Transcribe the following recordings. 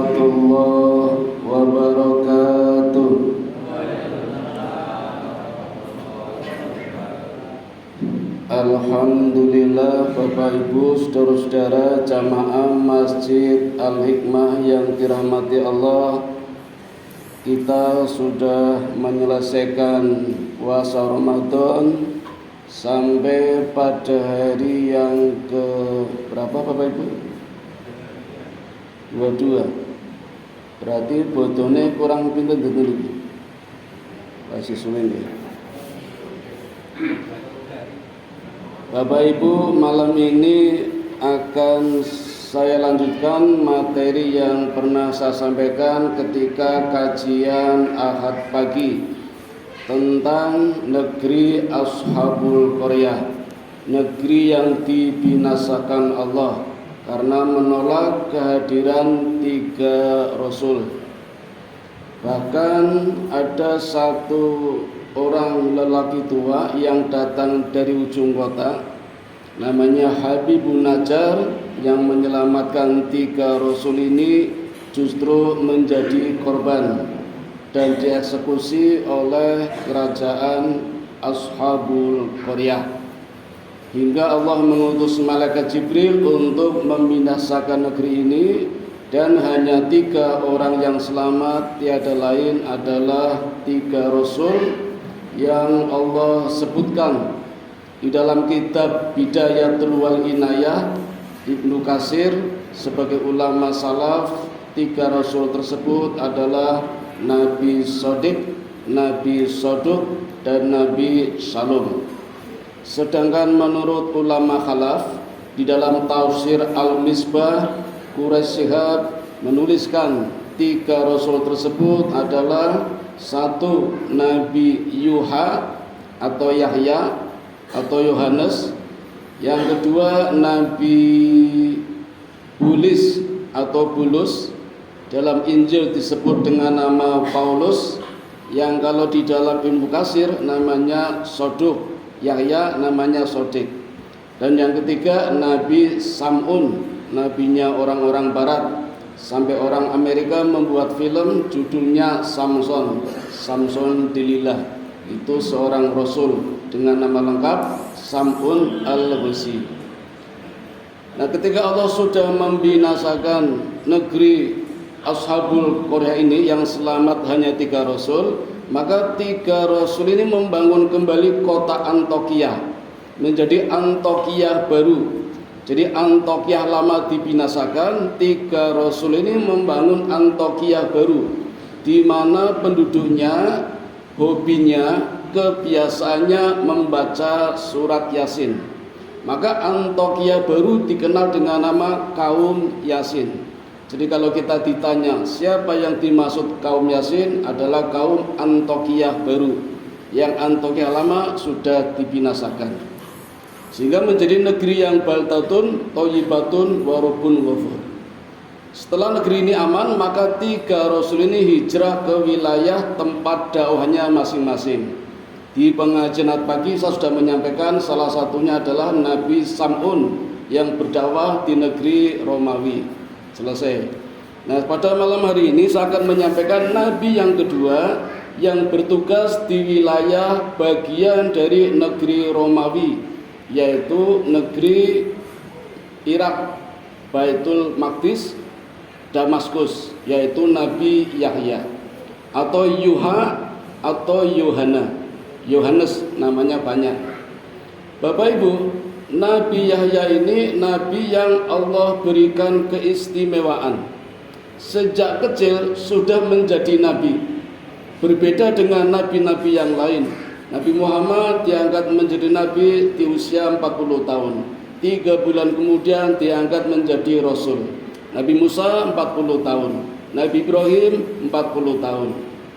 warahmatullahi wabarakatuh. Alhamdulillah, Bapak Ibu, saudara-saudara jamaah Masjid Al-Hikmah yang dirahmati Allah, kita sudah menyelesaikan puasa Ramadan sampai pada hari yang ke berapa Bapak Ibu? 22. Berarti botone kurang pinten dulu. Masih sulit ya. Bapak Ibu, malam ini akan saya lanjutkan materi yang pernah saya sampaikan ketika kajian Ahad pagi tentang negeri Ashabul Qaryah, negeri yang dibinasakan Allah karena menolak kehadiran 3 Rasul. Bahkan ada satu orang lelaki tua yang datang dari ujung kota, namanya Habibun Najjar, yang menyelamatkan 3 Rasul ini justru menjadi korban dan dieksekusi oleh kerajaan Ashabul Qaryah. Hingga Allah mengutus malaikat Jibril untuk membinasakan negeri ini, dan hanya 3 orang yang selamat, tiada lain adalah 3 Rasul yang Allah sebutkan di dalam kitab Bidayatul wal Inayah Ibnu Katsir sebagai ulama salaf. 3 Rasul tersebut adalah Nabi Shodiq, Nabi Soduk, dan Nabi Salum. Sedangkan menurut ulama khalaf di dalam tafsir Al-Misbah, Quraisy Shihab menuliskan 3 Rasul tersebut adalah 1 Nabi Yuha atau Yahya atau Yohanes, yang kedua Nabi Bulis atau Bulus, dalam Injil disebut dengan nama Paulus, yang kalau di dalam Ibnu Katsir namanya Soduk, Yahya namanya Sodik. Dan yang ketiga Nabi Sam'un, nabinya orang-orang barat, sampai orang Amerika membuat film judulnya Samson Delilah. Itu seorang rasul dengan nama lengkap Sam'un al-Husi. Nah, ketika Allah sudah membinasakan negeri Ashabul Qaryah ini yang selamat hanya 3 rasul, maka 3 rasul ini membangun kembali kota Antokia menjadi Antokia baru. Jadi Antokia lama dibinasakan, 3 rasul ini membangun Antokia baru, di mana penduduknya, hobinya, kebiasaannya membaca surat Yasin. Maka Antokia baru dikenal dengan nama kaum Yasin. Jadi kalau kita ditanya siapa yang dimaksud kaum Yasin, adalah kaum Antokia baru. Yang Antokia lama sudah dibinasakan, sehingga menjadi negeri yang baldatun thayyibatun wa rabbun ghafur. Setelah negeri ini aman, maka 3 rasul ini hijrah ke wilayah tempat dakwahnya masing-masing. Di pengajian pagi saya sudah menyampaikan salah satunya adalah Nabi Sam'un yang berdakwah di negeri Romawi. Selesai. Nah, pada malam hari ini saya akan menyampaikan Nabi yang kedua yang bertugas di wilayah bagian dari negeri Romawi, yaitu negeri Irak, Baitul Maqdis, Damaskus, yaitu Nabi Yahya atau Yuha atau Yohanes namanya banyak. Bapak Ibu, Nabi Yahya ini nabi yang Allah berikan keistimewaan. Sejak kecil sudah menjadi nabi, berbeda dengan nabi-nabi yang lain. Nabi Muhammad diangkat menjadi nabi di usia 40 tahun. 3 bulan kemudian diangkat menjadi rasul. Nabi Musa 40 tahun, Nabi Ibrahim 40 tahun,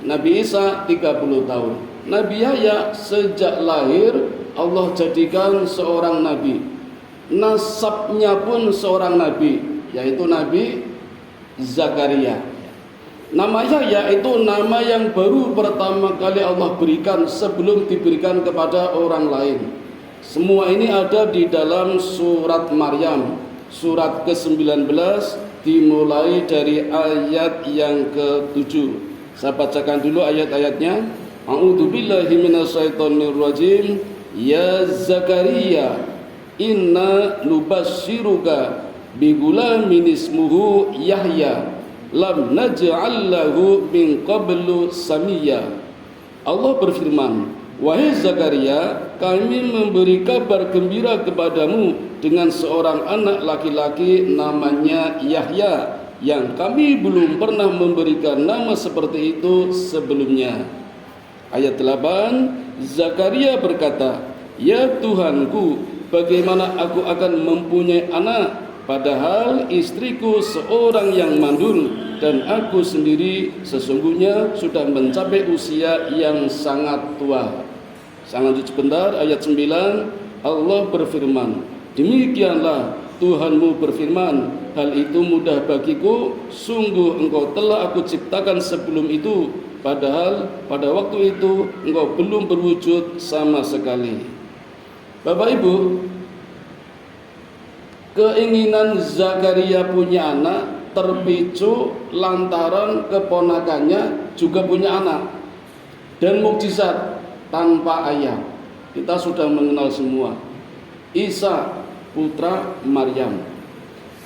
Nabi Isa 30 tahun. Nabi Yahya sejak lahir Allah jadikan seorang nabi. Nasabnya pun seorang nabi, yaitu Nabi Zakaria. Nama Yahya itu nama yang baru pertama kali Allah berikan sebelum diberikan kepada orang lain. Semua ini ada di dalam surat Maryam, surat ke-19 dimulai dari ayat yang ke-7. Saya bacakan dulu ayat-ayatnya. A'udzubillahi minasyaitonirrajim. Ya Zakaria, inna nubasyshiruka bigulamin ismuhu Yahya lam naj'al lahu min qablu samiyya. Allah berfirman, wahai Zakaria, kami memberi kabar gembira kepadamu dengan seorang anak laki-laki namanya Yahya, yang kami belum pernah memberikan nama seperti itu sebelumnya. Ayat 8, Zakaria berkata, ya Tuhanku, bagaimana aku akan mempunyai anak, padahal istriku seorang yang mandul, dan aku sendiri sesungguhnya sudah mencapai usia yang sangat tua. Saya lanjut sebentar, ayat 9, Allah berfirman, demikianlah Tuhanmu berfirman, hal itu mudah bagiku, sungguh engkau telah aku ciptakan sebelum itu, padahal pada waktu itu engkau belum berwujud sama sekali. Bapak Ibu, keinginan Zakaria punya anak terpicu lantaran keponakannya juga punya anak, dan mukjizat tanpa ayah. Kita sudah mengenal semua Isa putra Maryam.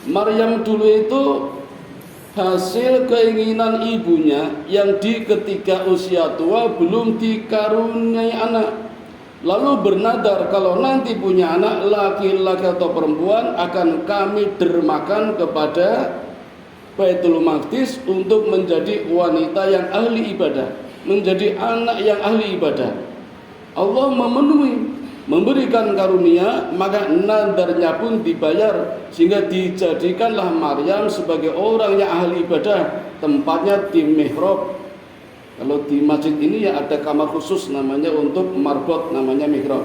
Maryam dulu itu hasil keinginan ibunya yang di ketika usia tua belum dikaruniai anak, lalu bernadar kalau nanti punya anak laki-laki atau perempuan akan kami dermakan kepada Baitul Maqdis untuk menjadi wanita yang ahli ibadah, menjadi anak yang ahli ibadah. Allah memenuhi, memberikan karunia, maka nadarnya pun dibayar, sehingga dijadikanlah Maryam sebagai orang yang ahli ibadah, tempatnya di mihrab. Kalau di masjid ini ya ada kamar khusus namanya untuk marbot, namanya mihrab.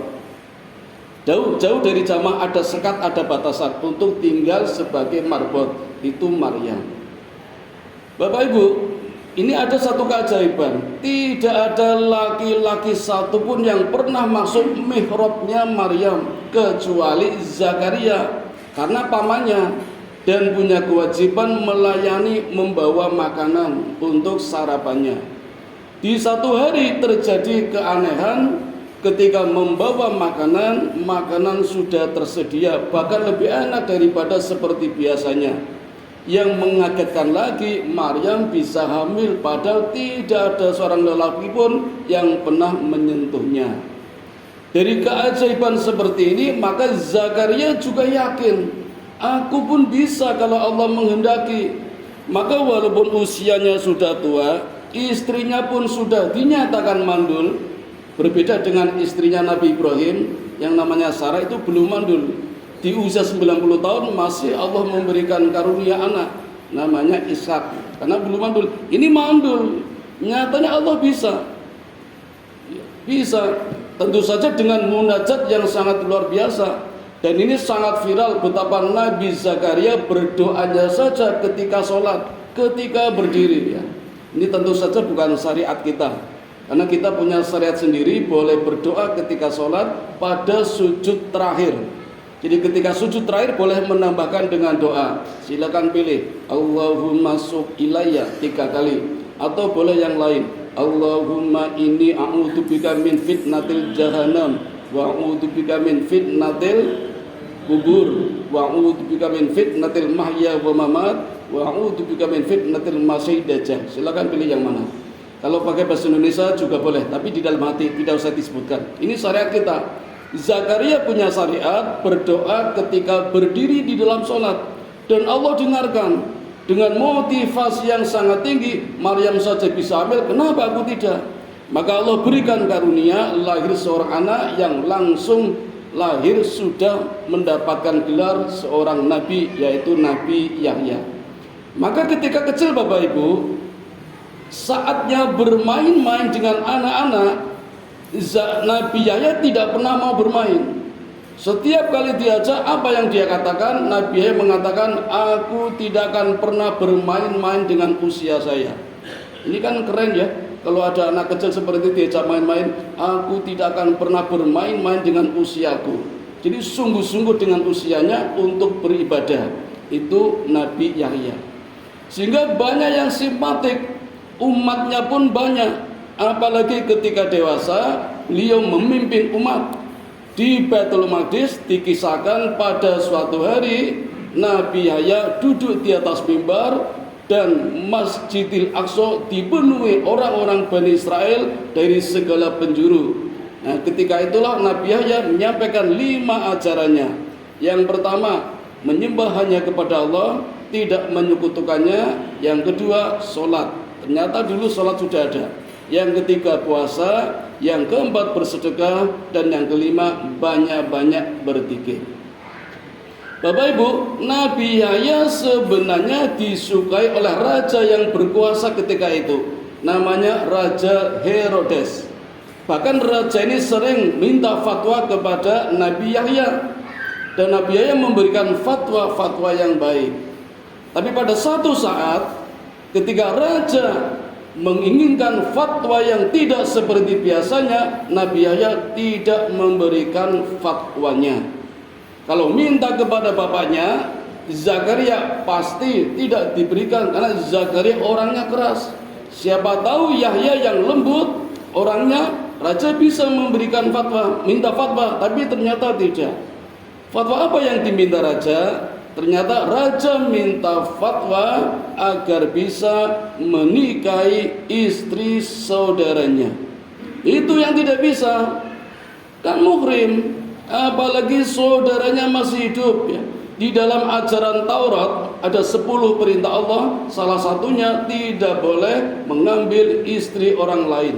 Jauh dari jamaah ada sekat, ada batasan untuk tinggal sebagai marbot, itu Maryam. Bapak Ibu, ini ada satu keajaiban, tidak ada laki-laki satupun yang pernah masuk mihrabnya Maryam kecuali Zakaria, karena pamannya, dan punya kewajiban melayani, membawa makanan untuk sarapannya. Di satu hari terjadi keanehan, ketika membawa makanan, makanan sudah tersedia, bahkan lebih enak daripada seperti biasanya. Yang mengagetkan lagi, Maryam bisa hamil padahal tidak ada seorang lelaki pun yang pernah menyentuhnya. Dari keajaiban seperti ini, maka Zakaria juga yakin, aku pun bisa kalau Allah menghendaki. Maka walaupun usianya sudah tua, istrinya pun sudah dinyatakan mandul. Berbeda dengan istrinya Nabi Ibrahim yang namanya Sarah, itu belum mandul. Di usia 90 tahun masih Allah memberikan karunia anak namanya Ishak, karena belum mandul. Ini mandul, nyatanya Allah bisa, tentu saja dengan munajat yang sangat luar biasa. Dan ini sangat viral betapa Nabi Zakaria berdoanya saja ketika sholat, ketika berdiri ya. Ini tentu saja bukan syariat kita, karena kita punya syariat sendiri, boleh berdoa ketika sholat pada sujud terakhir. Jadi ketika sujud terakhir boleh menambahkan dengan doa. Silakan pilih Allahumma suk ilayya 3 kali, atau boleh yang lain, Allahumma inni a'udzubika min fitnatil jahannam wa a'udzubika min fitnatil kubur wa a'udzubika min fitnatil mahya wa mamat wa a'udzubika min fitnatil masih dajjal. Silakan pilih yang mana. Kalau pakai bahasa Indonesia juga boleh, tapi di dalam hati tidak usah disebutkan. Ini syariat kita. Zakaria punya syariat berdoa ketika berdiri di dalam sholat, dan Allah dengarkan dengan motivasi yang sangat tinggi. Maryam saja bisa hamil, kenapa aku tidak? Maka Allah berikan karunia, lahir seorang anak yang langsung lahir sudah mendapatkan gelar seorang nabi, yaitu Nabi Yahya. Maka ketika kecil Bapak Ibu, saatnya bermain-main dengan anak-anak, Nabi Yahya tidak pernah mau bermain. Setiap kali diajak, apa yang dia katakan? Nabi Yahya mengatakan, aku tidak akan pernah bermain-main dengan usia saya. Ini kan keren ya, kalau ada anak kecil seperti diajak main-main, aku tidak akan pernah bermain-main dengan usiaku. Jadi sungguh-sungguh dengan usianya untuk beribadah. itu Nabi Yahya. Sehingga banyak yang simpatik, umatnya pun banyak. Apalagi ketika dewasa, beliau memimpin umat. Di Baitul Maqdis dikisahkan pada suatu hari Nabi Yahya duduk di atas mimbar dan Masjidil Aqsa dipenuhi orang-orang Bani Israel dari segala penjuru. Nah, ketika itulah Nabi Yahya menyampaikan 5 ajarannya. Yang pertama, menyembah hanya kepada Allah, tidak menyekutukannya. Yang kedua, sholat. Ternyata dulu sholat sudah ada. Yang ketiga, puasa. Yang keempat, bersedekah. Dan yang kelima, banyak-banyak berzikir. Bapak Ibu, Nabi Yahya sebenarnya disukai oleh raja yang berkuasa ketika itu. Namanya Raja Herodes. Bahkan raja ini sering minta fatwa kepada Nabi Yahya. Dan Nabi Yahya memberikan fatwa-fatwa yang baik. Tapi pada satu saat ketika raja menginginkan fatwa yang tidak seperti biasanya, Nabi Yahya tidak memberikan fatwanya. Kalau minta kepada bapaknya Zakaria pasti tidak diberikan, karena Zakaria orangnya keras. Siapa tahu Yahya yang lembut orangnya, raja bisa memberikan fatwa, minta fatwa, tapi ternyata tidak. Fatwa apa yang diminta raja? Ternyata raja minta fatwa agar bisa menikahi istri saudaranya. Itu yang tidak bisa, kan muhrim, apalagi saudaranya masih hidup ya. Di dalam ajaran Taurat ada 10 perintah Allah, salah satunya tidak boleh mengambil istri orang lain.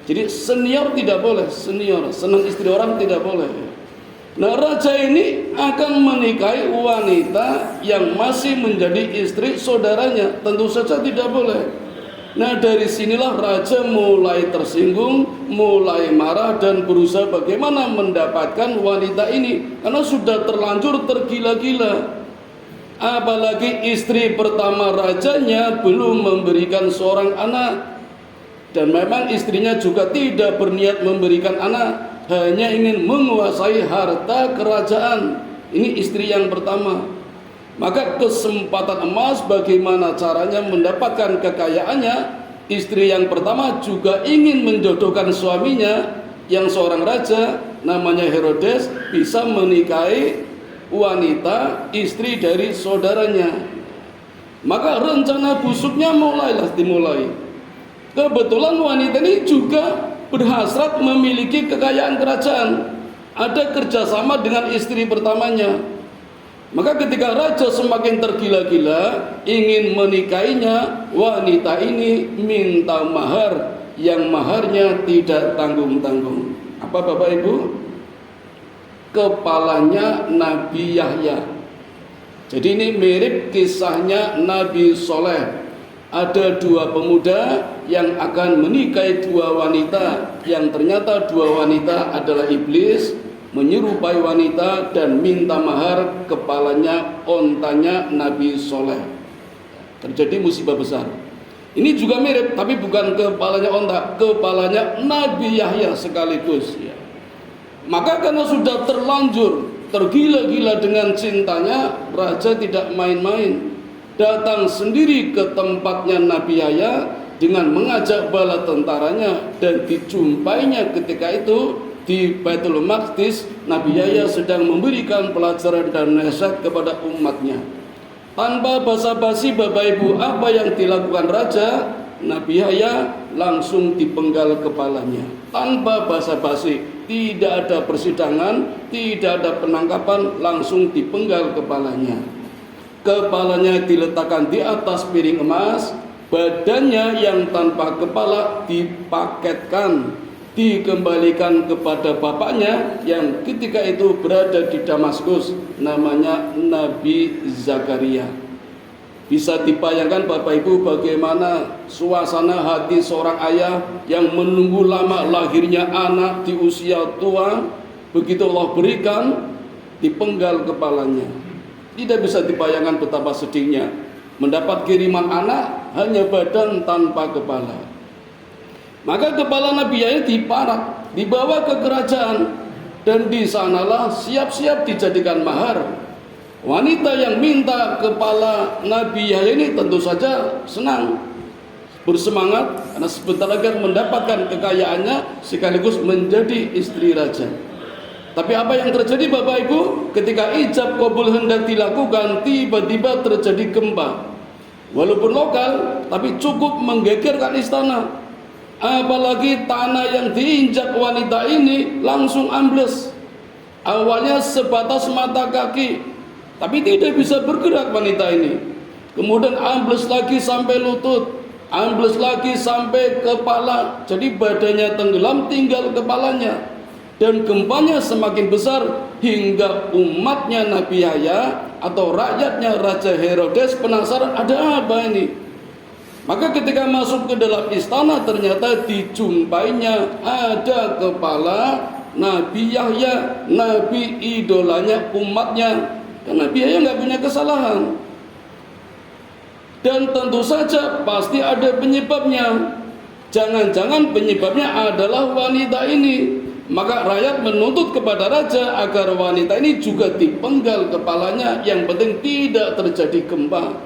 Jadi senior tidak boleh, senior senang istri orang tidak boleh. Nah, raja ini akan menikahi wanita yang masih menjadi istri saudaranya, tentu saja tidak boleh. Nah, dari sinilah raja mulai tersinggung, mulai marah dan berusaha bagaimana mendapatkan wanita ini, karena sudah terlanjur tergila-gila. Apalagi istri pertama rajanya belum memberikan seorang anak, dan memang istrinya juga tidak berniat memberikan anak, hanya ingin menguasai harta kerajaan. Ini istri yang pertama. Maka kesempatan emas bagaimana caranya mendapatkan kekayaannya. Istri yang pertama juga ingin menjodohkan suaminya yang seorang raja, namanya Herodes, bisa menikahi wanita istri dari saudaranya. Maka rencana busuknya dimulai. Kebetulan wanita ini juga berhasrat memiliki kekayaan kerajaan. Ada kerjasama dengan istri pertamanya. Maka ketika raja semakin tergila-gila ingin menikahinya, wanita ini minta mahar yang maharnya tidak tanggung-tanggung. Apa Bapak Ibu? Kepalanya Nabi Yahya. Jadi ini mirip kisahnya Nabi Soleh. Ada 2 pemuda yang akan menikahi 2 wanita, yang ternyata 2 wanita adalah iblis, menyerupai wanita dan minta mahar kepalanya, ontanya Nabi Soleh. Terjadi musibah besar. Ini juga mirip, tapi bukan kepalanya onta, kepalanya Nabi Yahya sekaligus ya. Maka karena sudah terlanjur tergila-gila dengan cintanya, raja tidak main-main. Datang sendiri ke tempatnya Nabi Yahya dengan mengajak bala tentaranya, dan dijumpainya ketika itu di Baitul Maqdis. Nabi Yahya sedang memberikan pelajaran dan nasihat kepada umatnya. Tanpa basa-basi Bapak Ibu, apa yang dilakukan raja? Nabi Yahya langsung dipenggal kepalanya. Tanpa basa-basi, tidak ada persidangan, tidak ada penangkapan, langsung dipenggal kepalanya. Kepalanya diletakkan di atas piring emas, badannya yang tanpa kepala dipaketkan, dikembalikan kepada bapaknya yang ketika itu berada di Damaskus, namanya Nabi Zakaria. Bisa dibayangkan Bapak Ibu bagaimana suasana hati seorang ayah yang menunggu lama lahirnya anak di usia tua, begitu Allah berikan, dipenggal kepalanya. Tidak bisa dibayangkan betapa sedihnya mendapat kiriman anak hanya badan tanpa kepala. Maka kepala Nabi Yahya diparak, dibawa ke kerajaan, dan di sanalah siap-siap dijadikan mahar. Wanita yang minta kepala Nabi Yahya ini tentu saja senang, bersemangat karena sebentar lagi akan mendapatkan kekayaannya sekaligus menjadi istri raja. Tapi apa yang terjadi Bapak Ibu? Ketika ijab kabul hendak dilakukan, tiba-tiba terjadi gempa. Walaupun lokal, tapi cukup menggegerkan istana. Apalagi tanah yang diinjak wanita ini langsung ambles. Awalnya sebatas mata kaki, tapi tidak bisa bergerak wanita ini. Kemudian ambles lagi sampai lutut, ambles lagi sampai kepala. Jadi badannya tenggelam, tinggal kepalanya. Dan gempanya semakin besar hingga umatnya Nabi Yahya atau rakyatnya Raja Herodes penasaran ada apa ini. Maka ketika masuk ke dalam istana ternyata dijumpainya ada kepala Nabi Yahya, Nabi idolanya umatnya. Dan Nabi Yahya nggak punya kesalahan. Dan tentu saja pasti ada penyebabnya. Jangan-jangan penyebabnya adalah wanita ini. Maka rakyat menuntut kepada raja agar wanita ini juga dipenggal kepalanya, yang penting tidak terjadi gempa.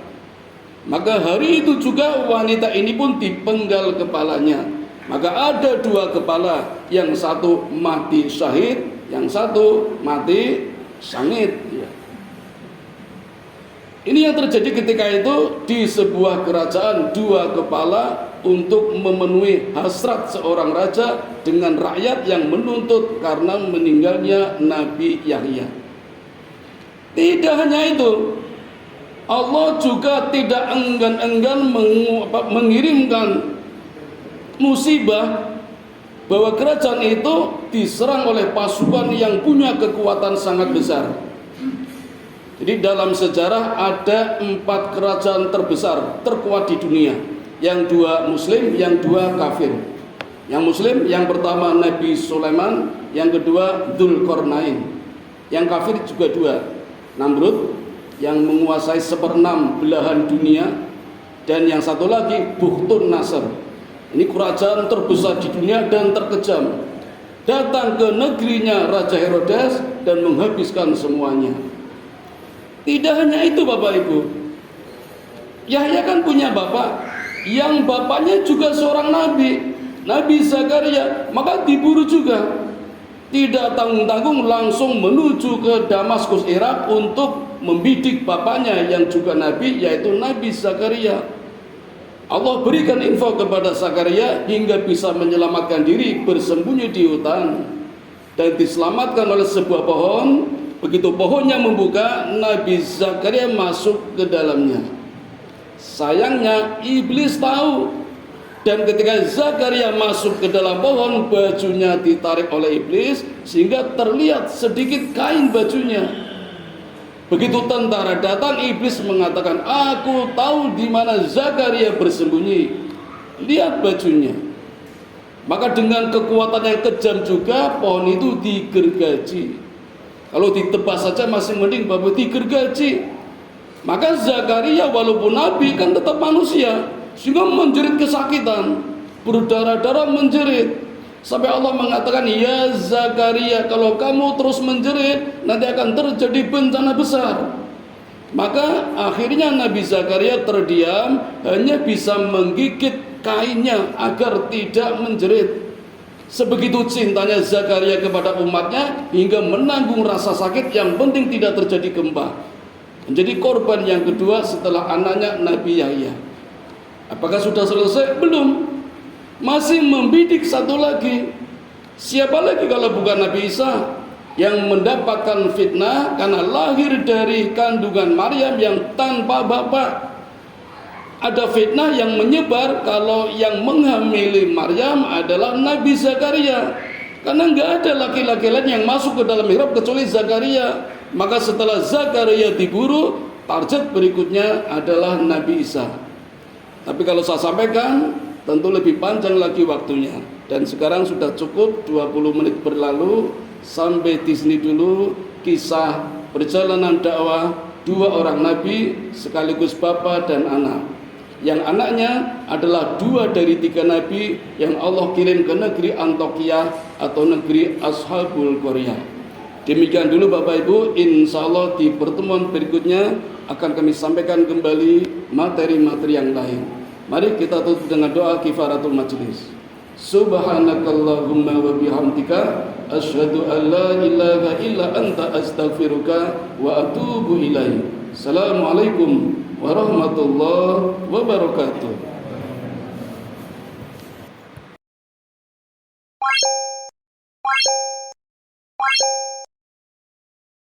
Maka hari itu juga wanita ini pun dipenggal kepalanya. Maka ada dua kepala, yang satu mati syahid, yang satu mati sangit. Ini yang terjadi ketika itu di sebuah kerajaan, dua kepala untuk memenuhi hasrat seorang raja dengan rakyat yang menuntut karena meninggalnya Nabi Yahya. Tidak hanya itu, Allah juga tidak enggan-enggan mengirimkan musibah bahwa kerajaan itu diserang oleh pasukan yang punya kekuatan sangat besar. Jadi dalam sejarah ada 4 kerajaan terbesar, terkuat di dunia. Yang 2 muslim, yang 2 kafir. Yang muslim, yang pertama Nabi Sulaiman, yang kedua Dzulqarnain. Yang kafir juga 2, Namrud yang menguasai 1/6 belahan dunia, dan yang satu lagi Bukhtun Nasr. Ini kerajaan terbesar di dunia dan terkejam. Datang ke negerinya Raja Herodes dan menghabiskan semuanya. Tidak hanya itu Bapak Ibu, Yahya kan punya bapak, yang bapaknya juga seorang nabi, Nabi Zakaria, maka diburu juga. Tidak tanggung-tanggung langsung menuju ke Damaskus, Irak untuk membidik bapaknya yang juga nabi, yaitu Nabi Zakaria. Allah berikan info kepada Zakaria hingga bisa menyelamatkan diri bersembunyi di hutan dan diselamatkan oleh sebuah pohon. Begitu pohonnya membuka, Nabi Zakaria masuk ke dalamnya. Sayangnya iblis tahu, dan ketika Zakaria masuk ke dalam pohon, bajunya ditarik oleh iblis sehingga terlihat sedikit kain bajunya. Begitu tentara datang, iblis mengatakan, aku tahu di mana Zakaria bersembunyi, lihat bajunya. Maka dengan kekuatan yang kejam juga pohon itu digergaji. Kalau ditebas saja masih mending, bapak digergaji. Maka Zakaria walaupun nabi kan tetap manusia, sehingga menjerit kesakitan, berdarah-darah menjerit. Sampai Allah mengatakan, ya Zakaria, kalau kamu terus menjerit nanti akan terjadi bencana besar. Maka akhirnya Nabi Zakaria terdiam, hanya bisa menggigit kainnya agar tidak menjerit. Sebegitu cintanya Zakaria kepada umatnya hingga menanggung rasa sakit, yang penting tidak terjadi gempa. Menjadi korban yang kedua setelah anaknya Nabi Yahya. Apakah sudah selesai? Belum. Masih membidik satu lagi. Siapa lagi kalau bukan Nabi Isa yang mendapatkan fitnah karena lahir dari kandungan Maryam yang tanpa bapak. Ada fitnah yang menyebar kalau yang menghamili Maryam adalah Nabi Zakaria, karena nggak ada laki-laki lain yang masuk ke dalam mihrab kecuali Zakaria. Maka setelah Zakaria diburu, target berikutnya adalah Nabi Isa. Tapi kalau saya sampaikan tentu lebih panjang lagi waktunya, dan sekarang sudah cukup 20 menit berlalu. Sampai di sini dulu kisah perjalanan dakwah 2 orang nabi sekaligus bapak dan anak. Yang anaknya adalah 2 dari 3 nabi yang Allah kirim ke negeri Antioquia atau negeri Ashabul Qaryah. Demikian dulu Bapak Ibu, insya Allah di pertemuan berikutnya akan kami sampaikan kembali materi-materi yang lain. Mari kita tutup dengan doa kifaratul majlis. Subhanakallahumma wa bihamdika asyhadu an la ilaha illa anta astaghfiruka wa atubu ilaik. Assalamualaikum warahmatullahi wabarakatuh.